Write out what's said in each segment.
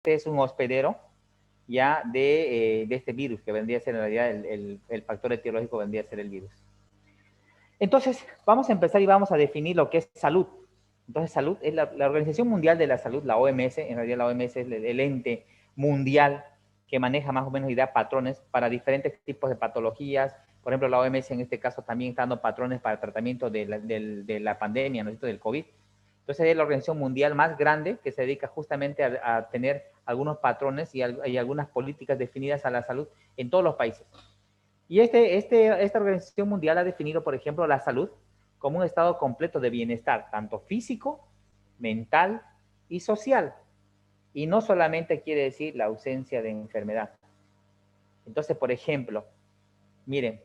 este es un hospedero ya de este virus, que vendría a ser en realidad el factor etiológico, vendría a ser el virus. Entonces, vamos a empezar y vamos a definir lo que es salud. Entonces, salud es la Organización Mundial de la Salud, la OMS, en realidad la OMS es el ente mundial que maneja más o menos y da patrones para diferentes tipos de patologías. Por ejemplo, la OMS en este caso también está dando patrones para el tratamiento de la pandemia, ¿no es cierto?, del COVID. Entonces, es la organización mundial más grande que se dedica justamente a tener algunos patrones y algunas políticas definidas a la salud en todos los países. Y esta Organización Mundial ha definido, por ejemplo, la salud como un estado completo de bienestar, tanto físico, mental y social. Y no solamente quiere decir la ausencia de enfermedad. Entonces, por ejemplo, miren,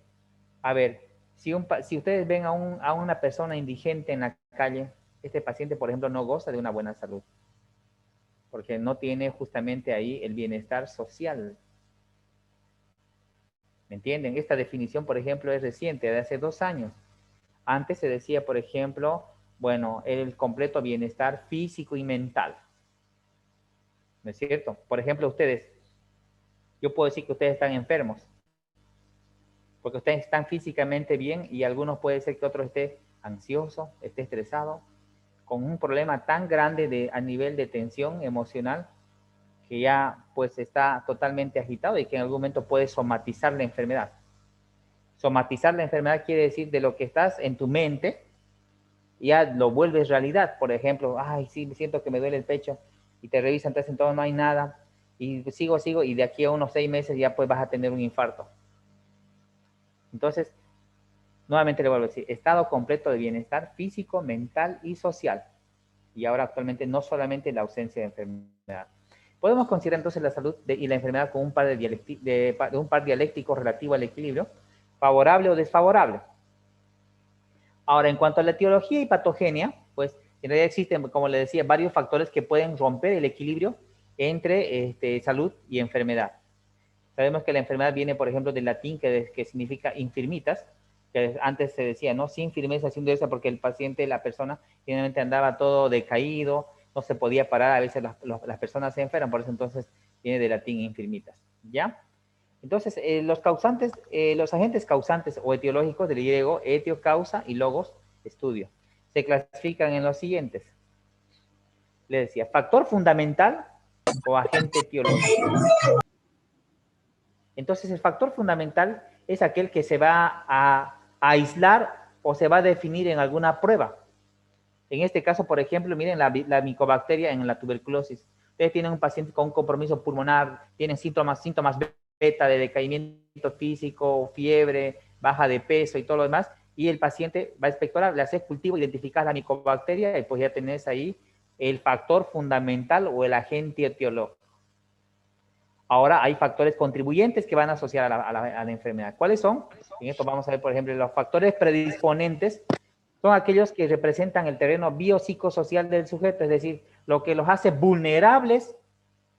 a ver, si ustedes ven a una persona indigente en la calle, este paciente, por ejemplo, no goza de una buena salud, porque no tiene justamente ahí el bienestar social. ¿Me entienden? Esta definición, por ejemplo, es reciente, de hace 2 años. Antes se decía, por ejemplo, bueno, el completo bienestar físico y mental. ¿No es cierto? Por ejemplo, ustedes, yo puedo decir que ustedes están enfermos, porque ustedes están físicamente bien y algunos puede ser que otro esté ansioso, esté estresado, con un problema tan grande a nivel de tensión emocional que ya pues está totalmente agitado y que en algún momento puede somatizar la enfermedad. Somatizar la enfermedad quiere decir de lo que estás en tu mente, ya lo vuelves realidad. Por ejemplo, ay, sí, siento que me duele el pecho y te revisan, entonces entonces no hay nada y sigo y de aquí a unos 6 meses ya pues vas a tener un infarto. Entonces, nuevamente le vuelvo a decir, estado completo de bienestar físico, mental y social. Y ahora actualmente no solamente la ausencia de enfermedad. Podemos considerar entonces la salud y la enfermedad como un par un par dialéctico relativo al equilibrio, favorable o desfavorable. Ahora, en cuanto a la etiología y patogenia, pues en realidad existen, como le decía, varios factores que pueden romper el equilibrio entre salud y enfermedad. Sabemos que la enfermedad viene, por ejemplo, del latín que significa infirmitas, que antes se decía, ¿no? Sin firmeza, sin dureza, porque el paciente, la persona, generalmente andaba todo decaído, no se podía parar, a veces las personas se enferman, por eso entonces viene del latín infirmitas, ¿ya? Entonces, los agentes causantes o etiológicos del griego, etio, causa, y logos, estudio, se clasifican en los siguientes. Le decía, factor fundamental o agente etiológico. Entonces, el factor fundamental es aquel que se va a aislar o se va a definir en alguna prueba. En este caso, por ejemplo, miren la micobacteria en la tuberculosis. Ustedes tienen un paciente con un compromiso pulmonar, tienen síntomas beta de decaimiento físico, fiebre, baja de peso y todo lo demás, y el paciente va a expectorar, le haces cultivo, identificas la micobacteria y pues ya tenés ahí el factor fundamental o el agente etiológico. Ahora hay factores contribuyentes que van a asociar a la enfermedad. ¿Cuáles son? En esto vamos a ver, por ejemplo, los factores predisponentes son aquellos que representan el terreno biopsicosocial del sujeto, es decir, lo que los hace vulnerables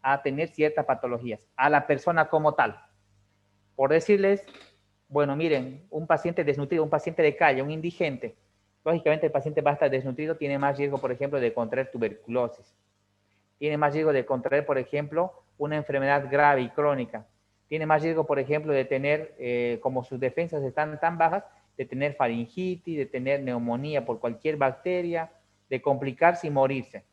a tener ciertas patologías, a la persona como tal. Por decirles, bueno, miren, un paciente desnutrido, un paciente de calle, un indigente, lógicamente el paciente va a estar desnutrido, tiene más riesgo, por ejemplo, de contraer tuberculosis. Tiene más riesgo de contraer, por ejemplo, una enfermedad grave y crónica. Tiene más riesgo, por ejemplo, de tener, como sus defensas están tan bajas, de tener faringitis, de tener neumonía por cualquier bacteria, de complicarse y morirse.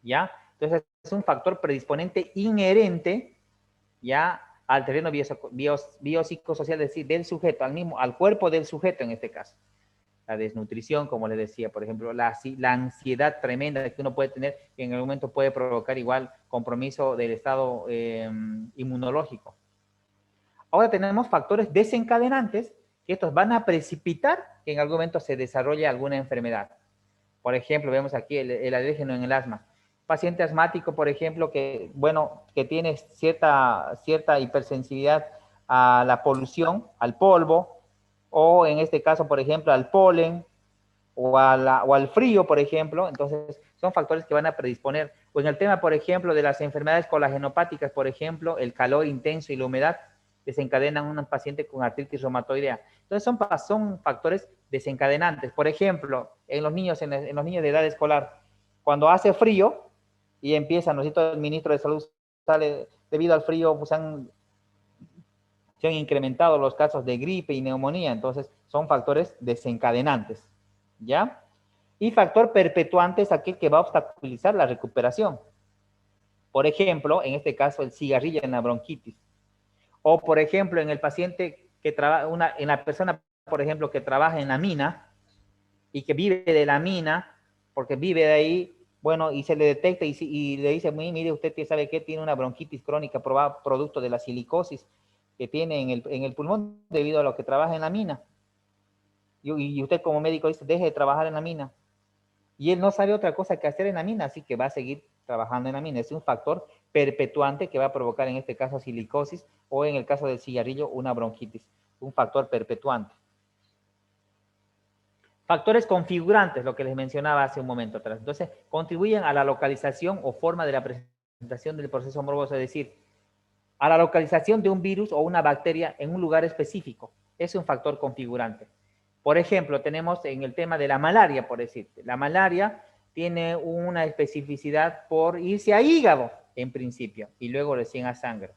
¿Ya? Entonces, es un factor predisponente inherente, ¿ya?, al terreno biopsicosocial, es decir, del sujeto, al cuerpo del sujeto en este caso. La desnutrición, como les decía, por ejemplo, la ansiedad tremenda que uno puede tener, que en algún momento puede provocar igual compromiso del estado inmunológico. Ahora tenemos factores desencadenantes, que estos van a precipitar que en algún momento se desarrolle alguna enfermedad. Por ejemplo, vemos aquí el alérgeno en el asma. Paciente asmático, por ejemplo, que tiene cierta hipersensibilidad a la polución, al polvo, o en este caso, por ejemplo, al polen, o al frío, por ejemplo. Entonces, son factores que van a predisponer. O en el tema, por ejemplo, de las enfermedades colagenopáticas, por ejemplo, el calor intenso y la humedad desencadenan a un paciente con artritis reumatoidea. Entonces, son factores desencadenantes. Por ejemplo, en los niños de edad escolar, cuando hace frío, y empieza, ¿no es cierto? El ministro de Salud sale, debido al frío, pues se han incrementado los casos de gripe y neumonía, entonces son factores desencadenantes, ¿ya? Y factor perpetuante es aquel que va a obstaculizar la recuperación. Por ejemplo, en este caso, el cigarrillo en la bronquitis. O, por ejemplo, en el paciente que trabaja, en la persona, por ejemplo, que trabaja en la mina y que vive de la mina, porque vive de ahí, bueno, y se le detecta y le dice, mire, usted sabe que tiene una bronquitis crónica producto de la silicosis que tiene en el pulmón debido a lo que trabaja en la mina. Y usted como médico dice, deje de trabajar en la mina. Y él no sabe otra cosa que hacer en la mina, así que va a seguir trabajando en la mina. Es un factor perpetuante que va a provocar en este caso silicosis o en el caso del cigarrillo una bronquitis. Un factor perpetuante. Factores configurantes, lo que les mencionaba hace un momento atrás. Entonces, contribuyen a la localización o forma de la presentación del proceso morboso, es decir, a la localización de un virus o una bacteria en un lugar específico. Es un factor configurante. Por ejemplo, tenemos en el tema de la malaria, por decirte. La malaria tiene una especificidad por irse a hígado, en principio, y luego recién a sangre.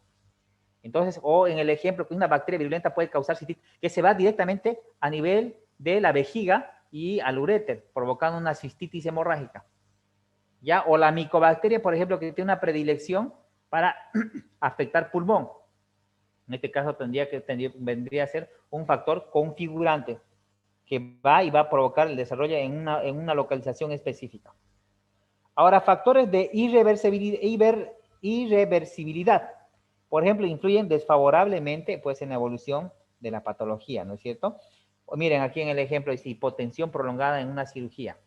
Entonces, o en el ejemplo que una bacteria virulenta puede causar cistitis, que se va directamente a nivel de la vejiga y al uréter, provocando una cistitis hemorrágica. ¿Ya? O la micobacteria, por ejemplo, que tiene una predilección para afectar pulmón. En este caso vendría a ser un factor configurante que va y va a provocar el desarrollo en una localización específica. Ahora, factores de irreversibilidad. Por ejemplo, influyen desfavorablemente pues, en la evolución de la patología, ¿no es cierto? Miren, aquí en el ejemplo dice hipotensión prolongada en una cirugía.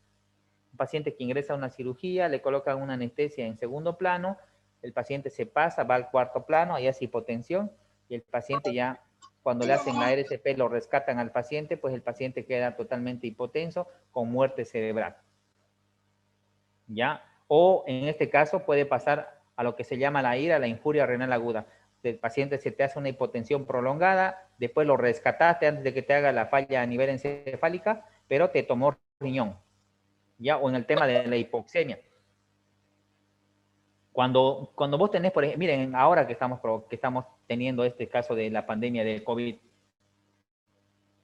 Un paciente que ingresa a una cirugía, le colocan una anestesia en segundo plano, el paciente se pasa, va al cuarto plano, ahí hace hipotensión, y el paciente ya, cuando le hacen la RCP, lo rescatan al paciente, pues el paciente queda totalmente hipotenso con muerte cerebral. ¿Ya? O en este caso puede pasar a lo que se llama la ira, la infuria renal aguda. El paciente se te hace una hipotensión prolongada, después lo rescataste antes de que te haga la falla a nivel encefálica, pero te tomó riñón. ¿Ya? O en el tema de la hipoxemia. Cuando vos tenés, por ejemplo, miren, ahora que estamos teniendo este caso de la pandemia del COVID,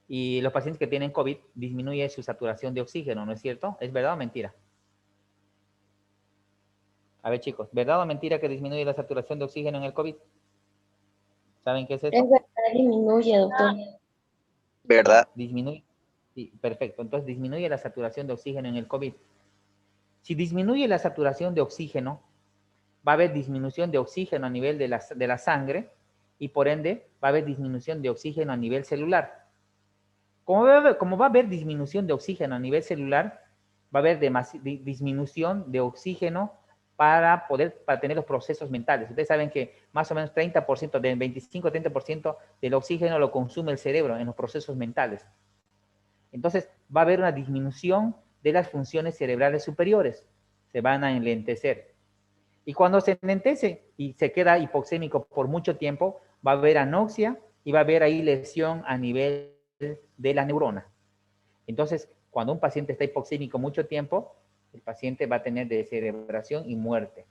y los pacientes que tienen COVID disminuye su saturación de oxígeno, ¿no es cierto? ¿Es verdad o mentira? A ver, chicos, ¿verdad o mentira que disminuye la saturación de oxígeno en el COVID? ¿Saben qué es Es eso? verdad, disminuye, doctor. ¿Verdad? Ya, disminuye. Sí, perfecto. Entonces disminuye la saturación de oxígeno en el COVID. Si disminuye la saturación de oxígeno, va a haber disminución de oxígeno a nivel de la sangre y por ende va a haber disminución de oxígeno a nivel celular. Como va a haber disminución de oxígeno a nivel celular, va a haber disminución de oxígeno para tener los procesos mentales. Ustedes saben que más o menos 30%, del 25-30% del oxígeno lo consume el cerebro en los procesos mentales. Entonces va a haber una disminución de las funciones cerebrales superiores. Se van a enlentecer. Y cuando se enlentece y se queda hipoxémico por mucho tiempo, va a haber anoxia y va a haber ahí lesión a nivel de la neurona. Entonces, cuando un paciente está hipoxémico mucho tiempo, el paciente va a tener descerebración y muerte.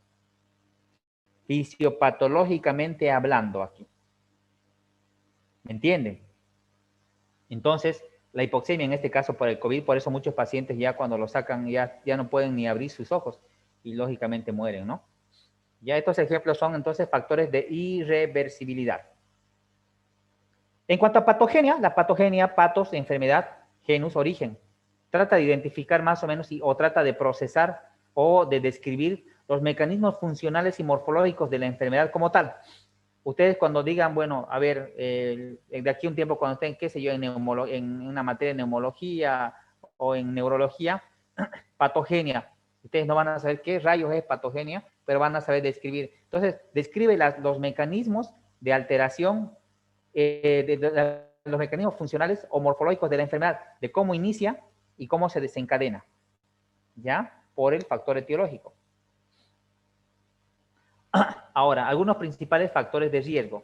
Fisiopatológicamente hablando aquí. ¿Me entienden? Entonces, la hipoxemia en este caso por el COVID, por eso muchos pacientes ya cuando lo sacan ya no pueden ni abrir sus ojos y lógicamente mueren, ¿no? Ya estos ejemplos son entonces factores de irreversibilidad. En cuanto a patogenia, la patogenia, patos, enfermedad, genus, origen. Trata de identificar más o menos o trata de procesar o de describir los mecanismos funcionales y morfológicos de la enfermedad como tal. Ustedes cuando digan, bueno, a ver, de aquí a un tiempo cuando estén, qué sé yo, en una materia de neumología o en neurología, patogenia. Ustedes no van a saber qué rayos es patogenia, pero van a saber describir. Entonces, describe los mecanismos de alteración, los mecanismos funcionales o morfológicos de la enfermedad, de cómo inicia y cómo se desencadena, ¿ya? Por el factor etiológico. Ahora, algunos principales factores de riesgo.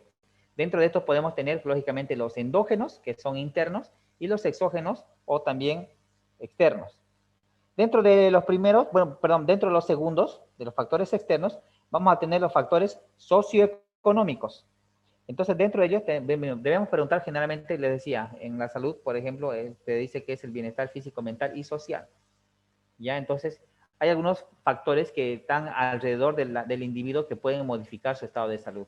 Dentro de estos podemos tener, lógicamente, los endógenos, que son internos, y los exógenos o también externos. Dentro de los primeros, bueno, perdón, dentro de los segundos, de los factores externos, vamos a tener los factores socioeconómicos. Entonces, dentro de ellos debemos preguntar generalmente, les decía, en la salud, por ejemplo, te dice que es el bienestar físico, mental y social. ¿Ya? Entonces, hay algunos factores que están alrededor del individuo que pueden modificar su estado de salud.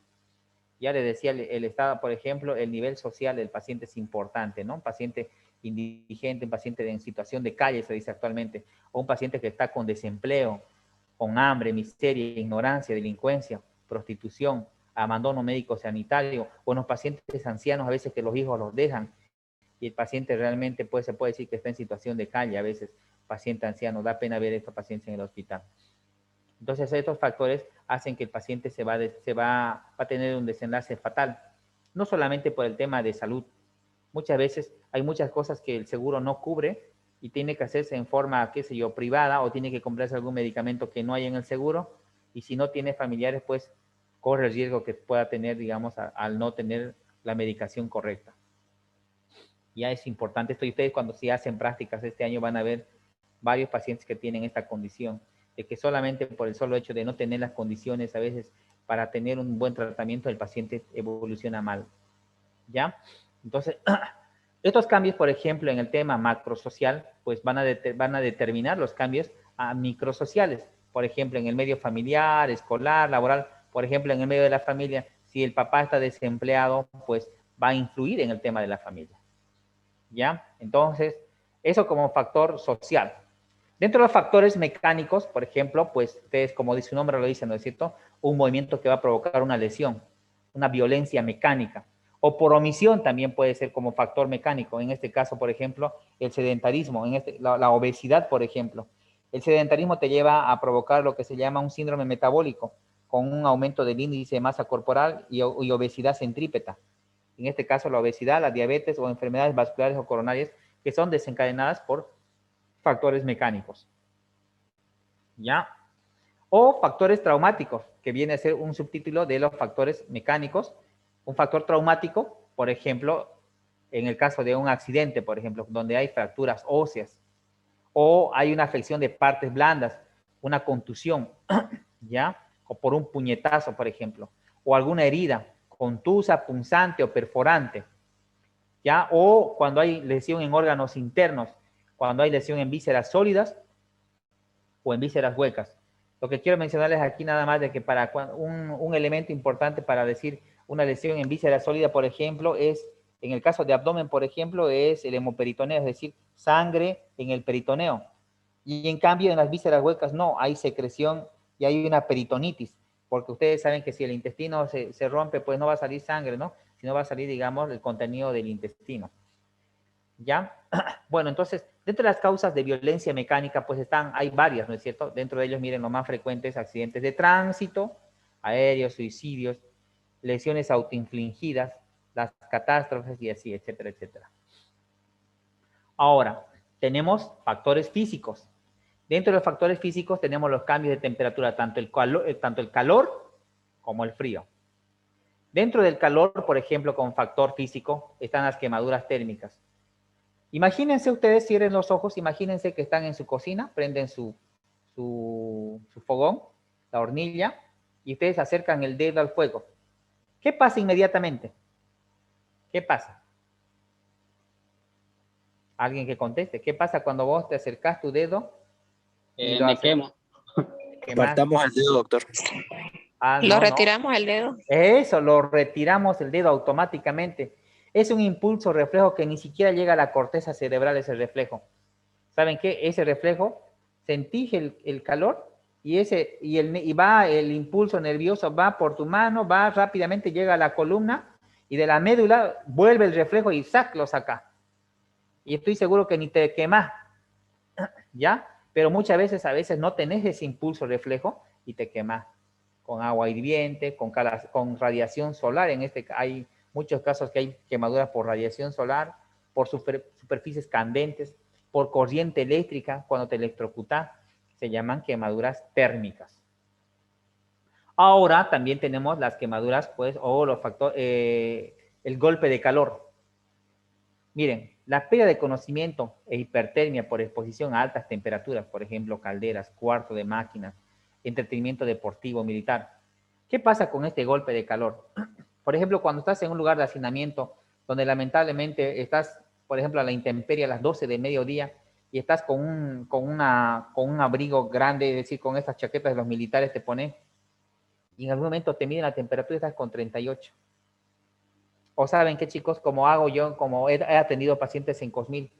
Ya le decía, el estado, por ejemplo, el nivel social del paciente es importante, ¿no? Un paciente indigente, un paciente en situación de calle, se dice actualmente, o un paciente que está con desempleo, con hambre, miseria, ignorancia, delincuencia, prostitución, abandono médico sanitario, o los pacientes ancianos a veces que los hijos los dejan y el paciente realmente se puede decir que está en situación de calle a veces, paciente anciano, da pena ver a estos pacientes en el hospital. Entonces, estos factores hacen que el paciente va a tener un desenlace fatal, no solamente por el tema de salud. Muchas veces hay muchas cosas que el seguro no cubre y tiene que hacerse en forma, qué sé yo, privada o tiene que comprarse algún medicamento que no hay en el seguro y si no tiene familiares, pues corre el riesgo que pueda tener, digamos, al no tener la medicación correcta. Ya es importante esto y ustedes cuando sí hacen prácticas este año van a ver varios pacientes que tienen esta condición, de que solamente por el solo hecho de no tener las condiciones a veces para tener un buen tratamiento el paciente evoluciona mal. ¿Ya? Entonces, estos cambios, por ejemplo, en el tema macrosocial, pues van a determinar los cambios a microsociales. Por ejemplo, en el medio familiar, escolar, laboral, por ejemplo, en el medio de la familia, si el papá está desempleado, pues va a influir en el tema de la familia. ¿Ya? Entonces, eso como factor social. Dentro de los factores mecánicos, por ejemplo, pues ustedes, como dice su nombre, lo dicen, ¿no es cierto? Un movimiento que va a provocar una lesión, una violencia mecánica. O por omisión también puede ser como factor mecánico. En este caso, por ejemplo, el sedentarismo, la obesidad, por ejemplo. El sedentarismo te lleva a provocar lo que se llama un síndrome metabólico, con un aumento del índice de masa corporal y obesidad centrípeta. En este caso, la obesidad, la diabetes o enfermedades vasculares o coronarias que son desencadenadas por factores mecánicos. ¿Ya? O factores traumáticos, que viene a ser un subtítulo de los factores mecánicos. Un factor traumático, por ejemplo, en el caso de un accidente, por ejemplo, donde hay fracturas óseas, o hay una afección de partes blandas, una contusión, ¿ya? O por un puñetazo, por ejemplo, o alguna herida contusa, punzante o perforante, ¿ya? O cuando hay lesión en órganos internos, cuando hay lesión en vísceras sólidas o en vísceras huecas. Lo que quiero mencionarles aquí nada más de que para un elemento importante para decir una lesión en víscera sólida, por ejemplo, es, en el caso de abdomen, por ejemplo, es el hemoperitoneo, es decir, sangre en el peritoneo. Y en cambio en las vísceras huecas no, hay secreción y hay una peritonitis, porque ustedes saben que si el intestino se rompe, pues no va a salir sangre, ¿no? Sino va a salir, digamos, el contenido del intestino. ¿Ya? Bueno, entonces, dentro de las causas de violencia mecánica, pues hay varias, ¿no es cierto? Dentro de ellos, miren, lo más frecuentes, accidentes de tránsito, aéreos, suicidios, lesiones autoinfligidas, las catástrofes y así, etcétera, etcétera. Ahora, tenemos factores físicos. Dentro de los factores físicos tenemos los cambios de temperatura, tanto el calor como el frío. Dentro del calor, por ejemplo, con factor físico, están las quemaduras térmicas. Imagínense ustedes, cierren los ojos, imagínense que están en su cocina, prenden su fogón, la hornilla, y ustedes acercan el dedo al fuego. ¿Qué pasa inmediatamente? ¿Qué pasa? Alguien que conteste. ¿Qué pasa cuando vos te acercás tu dedo y lo Me quemo. Partamos el dedo, doctor. Ah, Lo no, no. retiramos el dedo. Eso, lo retiramos el dedo automáticamente. Es un impulso reflejo que ni siquiera llega a la corteza cerebral ese reflejo. ¿Saben qué? Ese reflejo sentís el calor y va el impulso nervioso, va por tu mano, va rápidamente, llega a la columna y de la médula vuelve el reflejo y lo saca. Y estoy seguro que ni te quemás, ¿ya? Pero muchas veces, a veces no tenés ese impulso reflejo y te quemás con agua hirviente, con radiación solar. Hay muchos casos que hay quemaduras por radiación solar, por superficies candentes, por corriente eléctrica, cuando te electrocutas, se llaman quemaduras térmicas. Ahora también tenemos las quemaduras, pues, o los factores, el golpe de calor. Miren, La pérdida de conocimiento e hipertermia por exposición a altas temperaturas, por ejemplo, calderas, cuarto de máquinas, entretenimiento deportivo, militar. ¿Qué pasa con este golpe de calor? Por ejemplo, cuando estás en un lugar de hacinamiento donde lamentablemente estás, por ejemplo, a la intemperie a las 12 de mediodía y estás con un abrigo grande, es decir, con estas chaquetas de los militares te ponen, y en algún momento te miden la temperatura y estás con 38. O saben qué, chicos, como hago yo, como he atendido pacientes en Cosmil,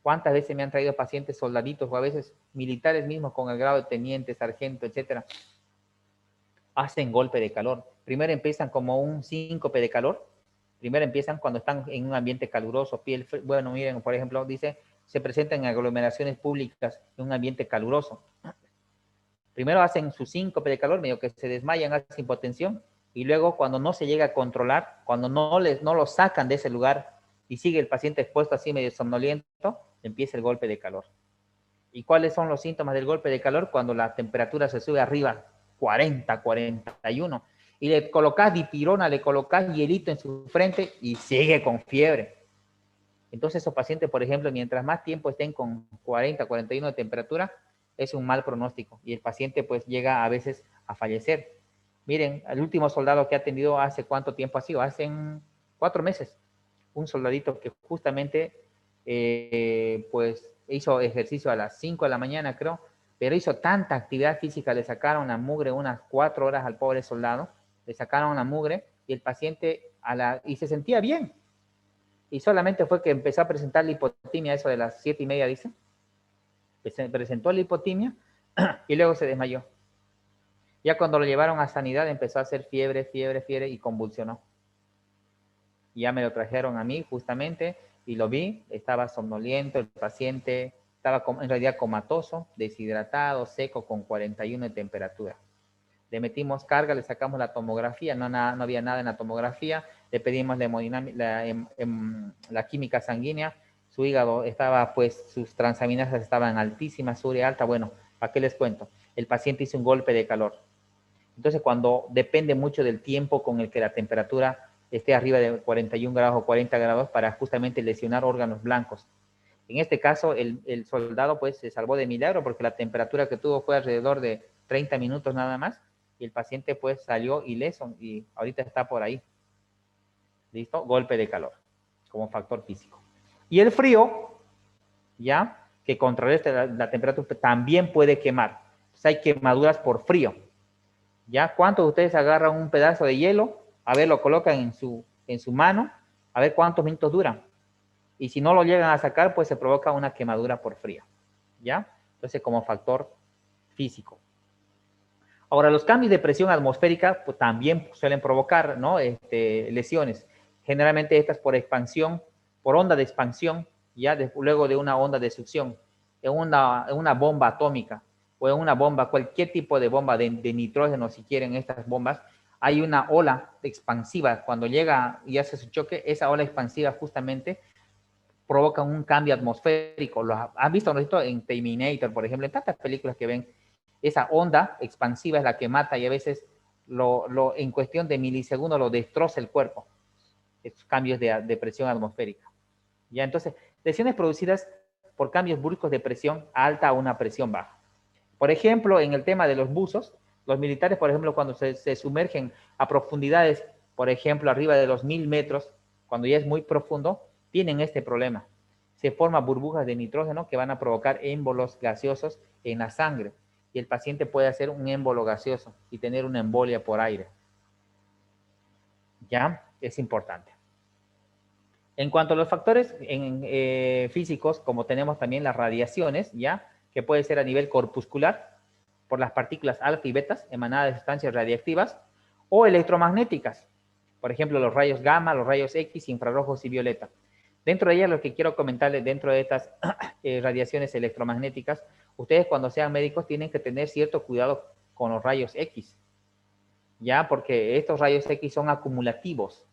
cuántas veces me han traído pacientes soldaditos o a veces militares mismos con el grado de teniente, sargento, etcétera, hacen golpe de calor. Primero empiezan como un síncope de calor. Primero empiezan cuando están en un ambiente caluroso, piel, bueno, miren, por ejemplo, dice, se presentan en aglomeraciones públicas en un ambiente caluroso. Primero hacen su síncope de calor, medio que se desmayan, hacen hipotensión, y luego cuando no se llega a controlar, cuando no lo sacan de ese lugar y sigue el paciente expuesto así medio somnoliento, empieza el golpe de calor. ¿Y cuáles son los síntomas del golpe de calor? Cuando la temperatura se sube arriba, 40, 41, y le colocas dipirona, le colocas hielito en su frente y sigue con fiebre. Entonces esos pacientes, por ejemplo, mientras más tiempo estén con 40, 41 de temperatura, es un mal pronóstico y el paciente pues llega a veces a fallecer. Miren, el último soldado que ha atendido hace cuánto tiempo ha sido, hace 4 meses, un soldadito que justamente pues hizo ejercicio a las 5 de la mañana creo, pero hizo tanta actividad física, le sacaron la mugre unas 4 horas al pobre soldado, le sacaron la mugre y el paciente y se sentía bien. Y solamente fue que empezó a presentar la hipotimia, eso de las 7:30, dice. Se presentó la hipotimia y luego se desmayó. Ya cuando lo llevaron a sanidad empezó a hacer fiebre, fiebre, fiebre y convulsionó. Ya me lo trajeron a mí justamente y lo vi, estaba somnoliento, el paciente estaba en realidad comatoso, deshidratado, seco, con 41 de temperatura. Le metimos carga, le sacamos la tomografía, no había nada en la tomografía, le pedimos la química sanguínea, su hígado estaba, pues, sus transaminasas estaban altísimas, su urea alta, bueno, ¿para qué les cuento? El paciente hizo un golpe de calor. Entonces, cuando depende mucho del tiempo con el que la temperatura esté arriba de 41 grados o 40 grados para justamente lesionar órganos blancos. En este caso, el soldado pues se salvó de milagro porque la temperatura que tuvo fue alrededor de 30 minutos nada más y el paciente pues salió ileso y ahorita está por ahí. ¿Listo? Golpe de calor como factor físico. Y el frío, ya, que contrarresta la temperatura, también puede quemar. Entonces hay quemaduras por frío. ¿Ya? ¿Cuántos de ustedes agarran un pedazo de hielo? A ver, lo colocan en su mano, a ver cuántos minutos duran. Y si no lo llegan a sacar, pues se provoca una quemadura por frío. ¿Ya? Entonces, como factor físico. Ahora, los cambios de presión atmosférica pues, también suelen provocar, ¿no? Lesiones. Generalmente estas por expansión, por onda de expansión, ya luego de una onda de succión, en una bomba atómica o en una bomba, cualquier tipo de bomba de nitrógeno, si quieren estas bombas, hay una ola expansiva. Cuando llega y hace su choque, esa ola expansiva justamente provoca un cambio atmosférico. ¿Han visto en Terminator, por ejemplo, en tantas películas que ven? Esa onda expansiva es la que mata y a veces en cuestión de milisegundos lo destroza el cuerpo. Estos cambios de presión atmosférica. ¿Ya? Entonces, lesiones producidas por cambios bruscos de presión alta a una presión baja. Por ejemplo, en el tema de los buzos, los militares, por ejemplo, cuando se sumergen a profundidades, por ejemplo, arriba de los 1000 metros, cuando ya es muy profundo, tienen este problema. Se forman burbujas de nitrógeno que van a provocar émbolos gaseosos en la sangre y el paciente puede hacer un émbolo gaseoso y tener una embolia por aire. ¿Ya? Es importante. En cuanto a los factores físicos, como tenemos también las radiaciones, ¿ya? Que puede ser a nivel corpuscular, por las partículas alfa y betas emanadas de sustancias radiactivas, o electromagnéticas, por ejemplo, los rayos gamma, los rayos X, infrarrojos y violeta. Dentro de ellas, lo que quiero comentarles, dentro de estas radiaciones electromagnéticas, ustedes cuando sean médicos tienen que tener cierto cuidado con los rayos X, ¿ya? Porque estos rayos X son acumulativos,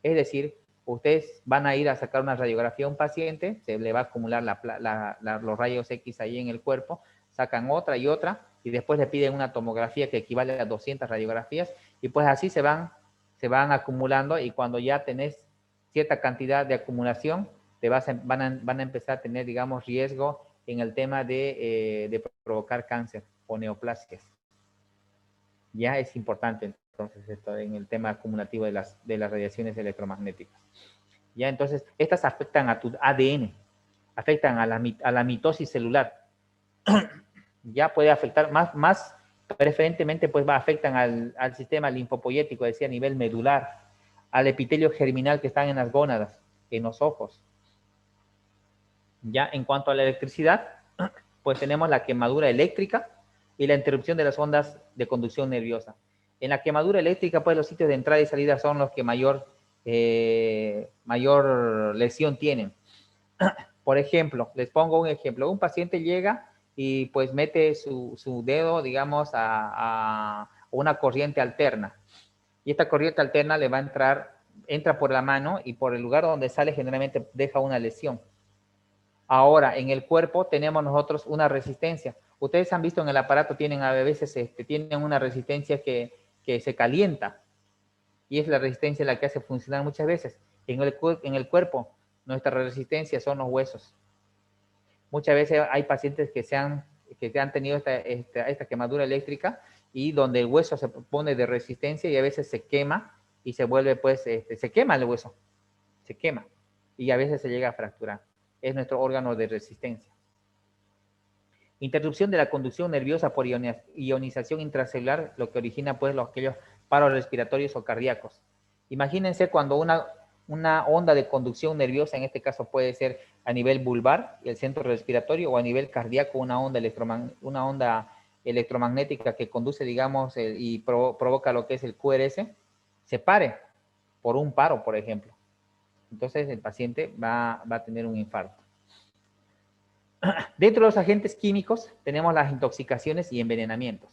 es decir, ustedes van a ir a sacar una radiografía a un paciente, se le va a acumular los rayos X ahí en el cuerpo, sacan otra y otra, y después le piden una tomografía que equivale a 200 radiografías, y pues así se van acumulando, y cuando ya tenés cierta cantidad de acumulación, van a empezar a tener, digamos, riesgo en el tema de provocar cáncer o neoplasias. Ya es importante entonces esto en el tema acumulativo de las radiaciones electromagnéticas. Ya entonces, estas afectan a tu ADN, afectan a la mitosis celular. Ya puede afectar más preferentemente, pues afectan al sistema linfopoyético, decía, a nivel medular, al epitelio germinal que están en las gónadas, en los ojos. Ya en cuanto a la electricidad, pues tenemos la quemadura eléctrica y la interrupción de las ondas de conducción nerviosa. En la quemadura eléctrica, pues los sitios de entrada y salida son los que mayor lesión tienen. Por ejemplo, les pongo un ejemplo. Un paciente llega y pues mete su dedo, digamos, a una corriente alterna. Y esta corriente alterna le va a entra por la mano y por el lugar donde sale generalmente deja una lesión. Ahora, en el cuerpo tenemos nosotros una resistencia. Ustedes han visto en el aparato, tienen a veces tienen una resistencia que se calienta. Y es la resistencia la que hace funcionar muchas veces. En el cuerpo, nuestra resistencia son los huesos. Muchas veces hay pacientes que han tenido esta quemadura eléctrica y donde el hueso se pone de resistencia y a veces se quema y se vuelve, pues, se quema el hueso. Se quema. Y a veces se llega a fracturar. Es nuestro órgano de resistencia. Interrupción de la conducción nerviosa por ionización intracelular, lo que origina pues aquellos paros respiratorios o cardíacos. Imagínense cuando una onda de conducción nerviosa, en este caso puede ser a nivel vulvar, el centro respiratorio, o a nivel cardíaco, una onda electromagnética que conduce, digamos, y provoca lo que es el QRS, se pare por un paro, por ejemplo. Entonces el paciente va a tener un infarto. Dentro de los agentes químicos tenemos las intoxicaciones y envenenamientos.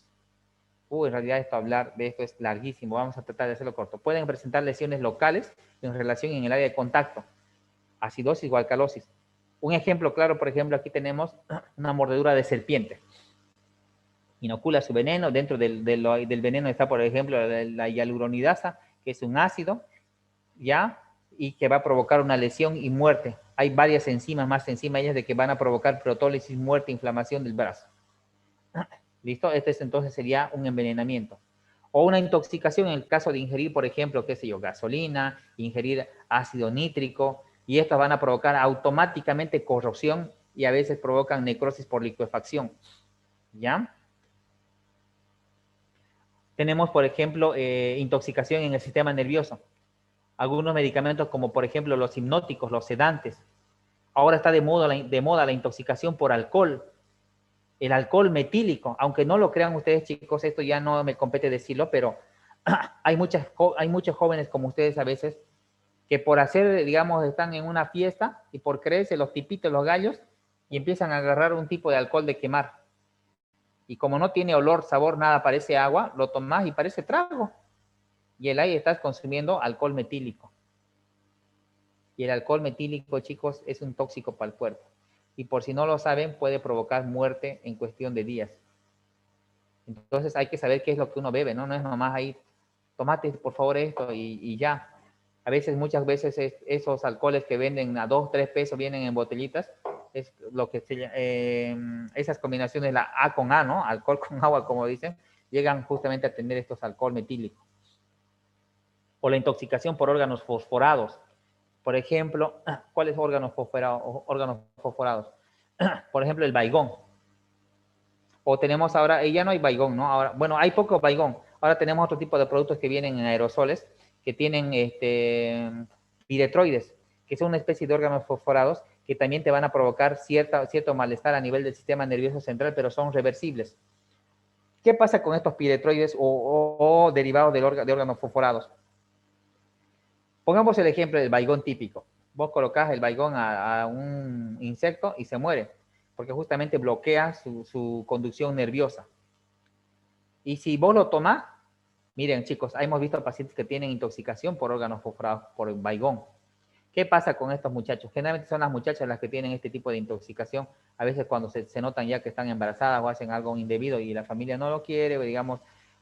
En realidad hablar de esto es larguísimo, vamos a tratar de hacerlo corto. Pueden presentar lesiones locales en relación en el área de contacto, acidosis o alcalosis. Un ejemplo claro, por ejemplo, aquí tenemos una mordedura de serpiente. Inocula su veneno, dentro del veneno está, por ejemplo, la hialuronidasa, que es un ácido, ¿ya? Y que va a provocar una lesión y muerte. Hay varias enzimas, más enzimas ellas de que van a provocar protólisis, muerte, inflamación del brazo. ¿Listo? Entonces sería un envenenamiento. O una intoxicación en el caso de ingerir, por ejemplo, qué sé yo, gasolina, ingerir ácido nítrico, y estas van a provocar automáticamente corrosión y a veces provocan necrosis por licuefacción. ¿Ya? Tenemos, por ejemplo, intoxicación en el sistema nervioso. Algunos medicamentos como, por ejemplo, los hipnóticos, los sedantes. Ahora está de moda la intoxicación por alcohol. El alcohol metílico, aunque no lo crean ustedes, chicos, esto ya no me compete decirlo, pero hay muchos jóvenes como ustedes a veces que por hacer, digamos, están en una fiesta y por creerse los tipitos, los gallos, y empiezan a agarrar un tipo de alcohol de quemar. Y como no tiene olor, sabor, nada, parece agua, lo tomas y parece trago. Y ahí estás consumiendo alcohol metílico. Y el alcohol metílico, chicos, es un tóxico para el cuerpo. Y por si no lo saben, puede provocar muerte en cuestión de días. Entonces hay que saber qué es lo que uno bebe, ¿no? No es nomás ahí, tomate por favor esto y ya. A veces, muchas veces, esos alcoholes que venden a 2, 3 pesos vienen en botellitas, es lo que esas combinaciones, la A con A, ¿no? Alcohol con agua, como dicen, llegan justamente a tener estos alcohol metílicos. O la intoxicación por órganos fosforados. Por ejemplo, ¿cuáles órganos fosforados? Por ejemplo, el baigón. O tenemos ahora, ya no hay baigón, ¿no? Ahora, bueno, hay poco baigón. Ahora tenemos otro tipo de productos que vienen en aerosoles, que tienen piretroides, que son una especie de órganos fosforados que también te van a provocar cierto malestar a nivel del sistema nervioso central, pero son reversibles. ¿Qué pasa con estos piretroides o derivados de órganos fosforados? Pongamos el ejemplo del baigón típico. Vos colocás el baigón a un insecto y se muere, porque justamente bloquea su conducción nerviosa. Y si vos lo tomás, miren chicos, hemos visto pacientes que tienen intoxicación por órganos fosforados, por baigón. ¿Qué pasa con estos muchachos? Generalmente son las muchachas las que tienen este tipo de intoxicación. A veces cuando se notan ya que están embarazadas o hacen algo indebido y la familia no lo quiere, digamos,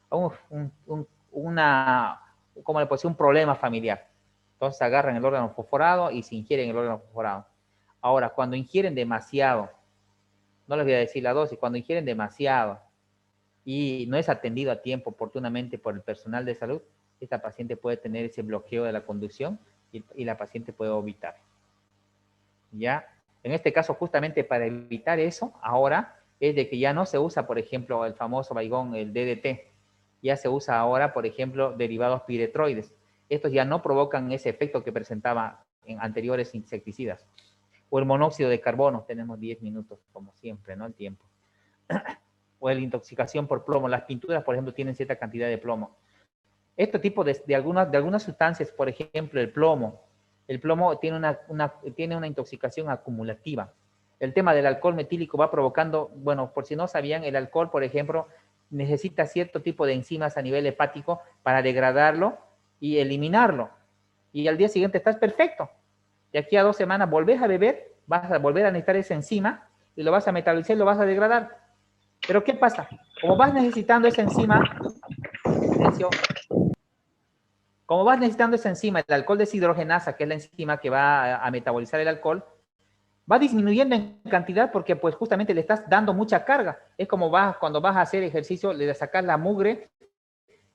¿cómo le puedo decir? Un problema familiar. Entonces agarran el órgano fosforado y se ingieren el órgano fosforado. Ahora, cuando ingieren demasiado, no les voy a decir la dosis, cuando ingieren demasiado y no es atendido a tiempo oportunamente por el personal de salud, esta paciente puede tener ese bloqueo de la conducción y la paciente puede vomitar. ¿Ya? En este caso, justamente para evitar eso, ahora es de que ya no se usa, por ejemplo, el famoso Baigón, el DDT. Ya se usa ahora, por ejemplo, derivados piretroides. Estos ya no provocan ese efecto que presentaba en anteriores insecticidas. O el monóxido de carbono, tenemos 10 minutos, como siempre, ¿no? El tiempo. O la intoxicación por plomo. Las pinturas, por ejemplo, tienen cierta cantidad de plomo. Este tipo de algunas sustancias, por ejemplo, el plomo tiene una intoxicación acumulativa. El tema del alcohol metílico va provocando, bueno, por si no sabían, el alcohol, por ejemplo, necesita cierto tipo de enzimas a nivel hepático para degradarlo y eliminarlo. Y al día siguiente estás perfecto. De aquí a 2 semanas volvés a beber, vas a volver a necesitar esa enzima y lo vas a metabolizar y lo vas a degradar. Pero ¿qué pasa? Como vas necesitando esa enzima, como vas necesitando esa enzima, el alcohol deshidrogenasa, que es la enzima que va a metabolizar el alcohol, va disminuyendo en cantidad porque pues justamente le estás dando mucha carga. Es como cuando vas a hacer ejercicio, le sacas la mugre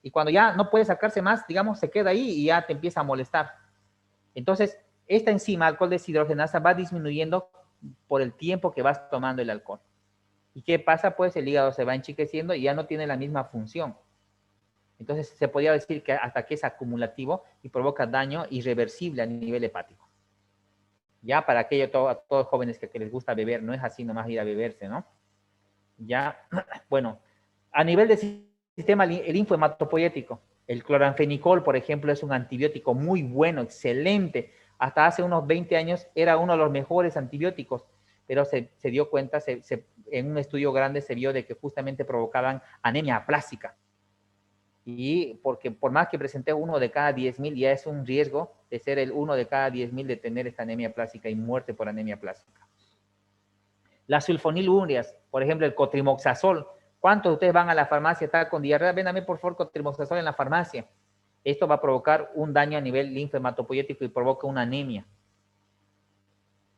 y cuando ya no puede sacarse más, digamos, se queda ahí y ya te empieza a molestar. Entonces, esta enzima, alcohol deshidrogenasa, va disminuyendo por el tiempo que vas tomando el alcohol. ¿Y qué pasa? Pues el hígado se va enchiqueciendo y ya no tiene la misma función. Entonces, se podría decir que hasta que es acumulativo y provoca daño irreversible a nivel hepático. Ya para aquello, a todos jóvenes que les gusta beber, no es así nomás ir a beberse, ¿no? Ya, bueno, a nivel del sistema linfohematopoyético, el cloranfenicol, por ejemplo, es un antibiótico muy bueno, excelente. Hasta hace unos 20 años era uno de los mejores antibióticos, pero se dio cuenta, en un estudio grande se vio de que justamente provocaban anemia aplásica. Y porque por más que presente 1 de cada 10.000, ya es un riesgo de ser el 1 de cada 10.000 de tener esta anemia plástica y muerte por anemia plástica. Las sulfonilurias, por ejemplo, el cotrimoxazol. ¿Cuántos de ustedes van a la farmacia, está con diarrea? Véndame por favor cotrimoxazol en la farmacia. Esto va a provocar un daño a nivel linfohematopoyético y provoca una anemia.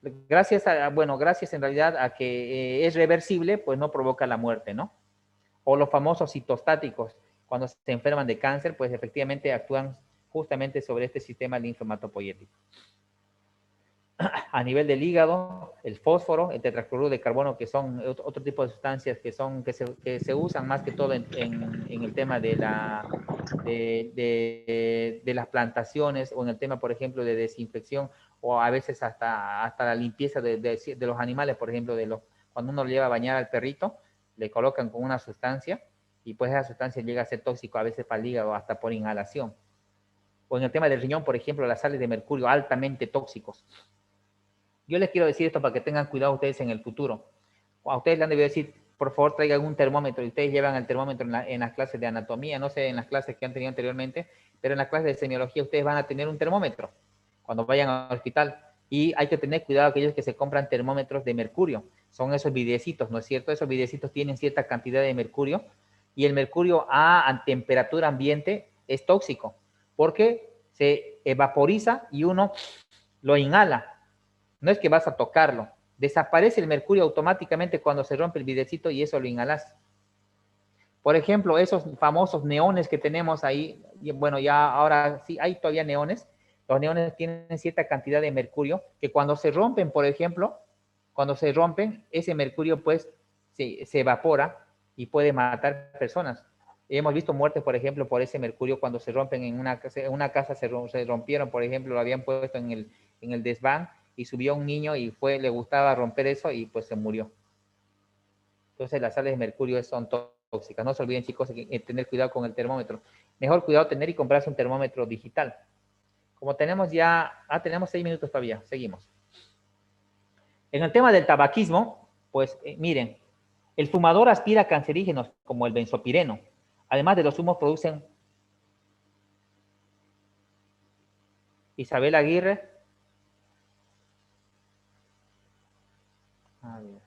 Gracias en realidad a que es reversible, pues no provoca la muerte, ¿no? O los famosos citostáticos, cuando se enferman de cáncer, pues efectivamente actúan justamente sobre este sistema linfohematopoyético. A nivel del hígado, el fósforo, el tetracloruro de carbono, que son otro tipo de sustancias que se usan más que todo en el tema de las plantaciones o en el tema, por ejemplo, de desinfección o a veces hasta la limpieza de los animales, por ejemplo, cuando uno le lleva a bañar al perrito, le colocan con una sustancia y pues esa sustancia llega a ser tóxico a veces para el hígado, hasta por inhalación. O en el tema del riñón, por ejemplo, las sales de mercurio altamente tóxicos. Yo les quiero decir esto para que tengan cuidado ustedes en el futuro. A ustedes les han debido decir, por favor, traigan un termómetro y ustedes llevan el termómetro en las clases de anatomía, no sé, en las clases que han tenido anteriormente, pero en las clases de semiología ustedes van a tener un termómetro cuando vayan al hospital. Y hay que tener cuidado aquellos que se compran termómetros de mercurio. Son esos videcitos, ¿no es cierto? Esos videcitos tienen cierta cantidad de mercurio y el mercurio a temperatura ambiente es tóxico porque se evaporiza y uno lo inhala. No es que vas a tocarlo. Desaparece el mercurio automáticamente cuando se rompe el videcito y eso lo inhalas. Por ejemplo, esos famosos neones que tenemos ahí, bueno, ya ahora sí hay todavía neones. Los neones tienen cierta cantidad de mercurio que cuando se rompen, por ejemplo, cuando se rompen, ese mercurio pues se evapora y puede matar personas. Hemos visto muertes, por ejemplo, por ese mercurio cuando se rompen en una casa se rompieron, por ejemplo, lo habían puesto en el desván y subió un niño y le gustaba romper eso y pues se murió. Entonces las sales de mercurio son tóxicas. No se olviden, chicos, tener cuidado con el termómetro. Mejor cuidado tener y comprarse un termómetro digital. Como tenemos tenemos 6 minutos todavía, seguimos. En el tema del tabaquismo, pues miren, el fumador aspira cancerígenos como el benzopireno. Además de los humos producen... Isabel Aguirre. A ver.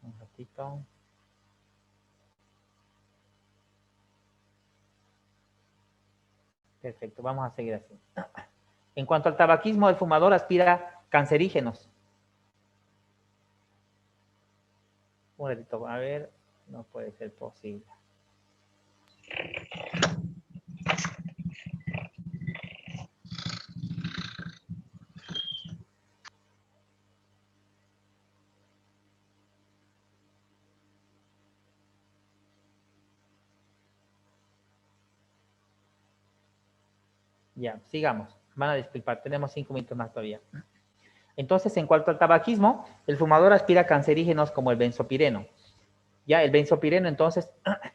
Un ratito. Perfecto, vamos a seguir así. En cuanto al tabaquismo, el fumador aspira cancerígenos. Un ratito, a ver, no puede ser posible. Ya, sigamos. Van a disculpar, tenemos 5 minutos más todavía. Entonces, en cuanto al tabaquismo, el fumador aspira cancerígenos como el benzopireno. Ya el benzopireno entonces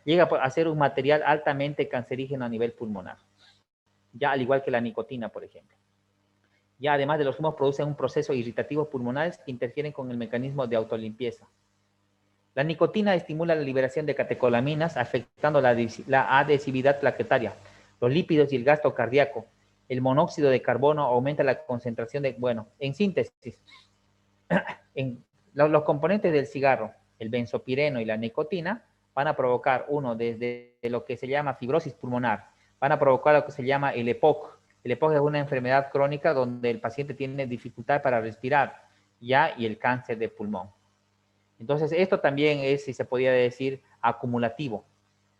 llega a ser un material altamente cancerígeno a nivel pulmonar. Ya al igual que la nicotina, por ejemplo. Ya además de los humos producen un proceso irritativo pulmonares que interfieren con el mecanismo de autolimpieza. La nicotina estimula la liberación de catecolaminas, afectando la adhesividad plaquetaria, los lípidos y el gasto cardíaco. El monóxido de carbono aumenta la concentración de, bueno, en síntesis, en los componentes del cigarro, el benzopireno y la nicotina, van a provocar, uno, desde lo que se llama fibrosis pulmonar, van a provocar lo que se llama el EPOC. El EPOC es una enfermedad crónica donde el paciente tiene dificultad para respirar, ya, y el cáncer de pulmón. Entonces, esto también es, si se podía decir, acumulativo.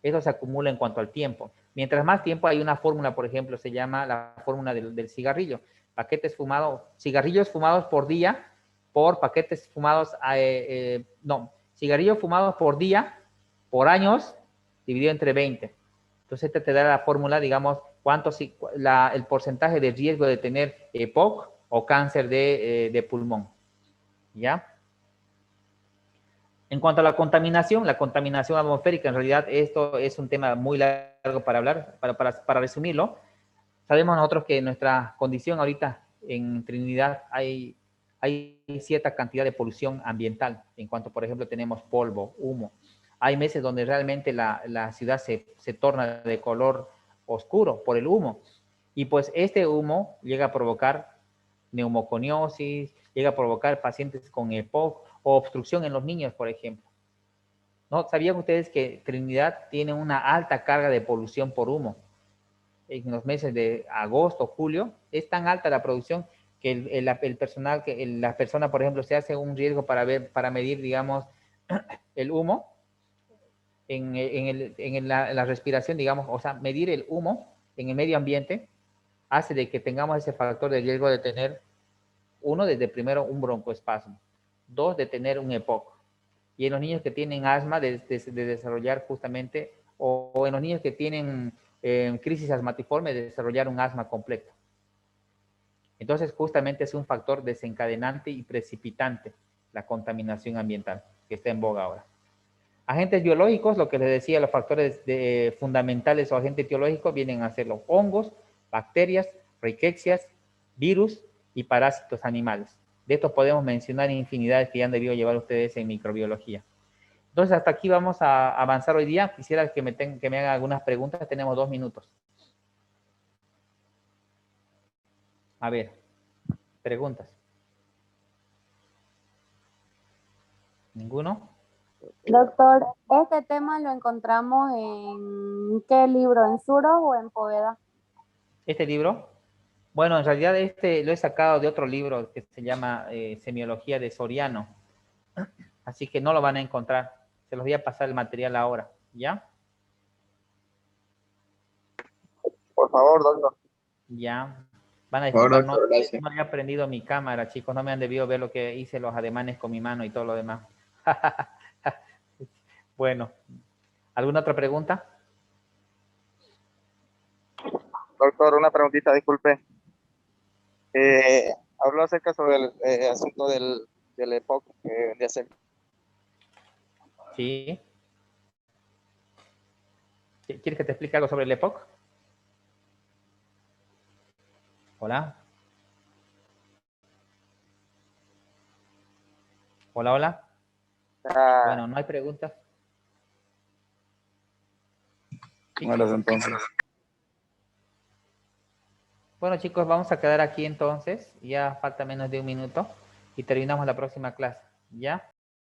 Eso se acumula en cuanto al tiempo. Mientras más tiempo hay una fórmula, por ejemplo, se llama la fórmula del cigarrillo. Paquetes fumados, cigarrillos fumados por día por paquetes fumados, cigarrillos fumados por día, por años, dividido entre 20. Entonces, este te da la fórmula, digamos, el porcentaje de riesgo de tener EPOC o cáncer de pulmón. ¿Ya? En cuanto a la contaminación atmosférica, en realidad esto es un tema muy largo para hablar, para resumirlo. Sabemos nosotros que en nuestra condición ahorita en Trinidad hay cierta cantidad de polución ambiental, en cuanto, por ejemplo, tenemos polvo, humo. Hay meses donde realmente la ciudad se torna de color oscuro por el humo. Y pues este humo llega a provocar neumoconiosis, llega a provocar pacientes con EPOC o obstrucción en los niños, por ejemplo. ¿No? ¿Sabían ustedes que Trinidad tiene una alta carga de polución por humo? En los meses de agosto, julio, es tan alta la producción que el personal, que la persona, por ejemplo, se hace un riesgo para medir, digamos, el humo en la respiración, digamos, o sea, medir el humo en el medio ambiente hace de que tengamos ese factor de riesgo de tener, uno, desde primero un broncoespasmo, dos, de tener un EPOC, y en los niños que tienen asma, de desarrollar justamente, o en los niños que tienen crisis asmatiforme, de desarrollar un asma completo. Entonces, justamente es un factor desencadenante y precipitante la contaminación ambiental que está en boga ahora. Agentes biológicos, lo que les decía, los factores fundamentales o agentes biológicos vienen a ser los hongos, bacterias, riquecias, virus y parásitos animales. De estos podemos mencionar infinidades que ya han debido llevar ustedes en microbiología. Entonces, hasta aquí vamos a avanzar hoy día. Quisiera que me hagan algunas preguntas. Tenemos 2 minutos. A ver, preguntas. ¿Ninguno? Doctor, ¿este tema lo encontramos en qué libro? ¿En Suro o en Poveda? ¿Este libro? Bueno, en realidad este lo he sacado de otro libro que se llama Semiología de Soriano. Así que no lo van a encontrar. Se los voy a pasar el material ahora, ¿ya? Por favor, doctor. Ya. Van a Por disculpar, favor, no, doctor, gracias. no había prendido mi cámara, chicos. No me han debido ver lo que hice, los ademanes con mi mano y todo lo demás. Bueno, ¿alguna otra pregunta? Doctor, una preguntita, disculpe. Habló acerca sobre el asunto del EPOC que vendría a ser. Sí. ¿Quieres que te explique algo sobre el EPOC? Hola. Hola, hola. Bueno, no hay preguntas. ¿Sí? Entonces. Bueno, chicos, vamos a quedar aquí entonces. Ya falta menos de 1 minuto y terminamos la próxima clase. ¿Ya?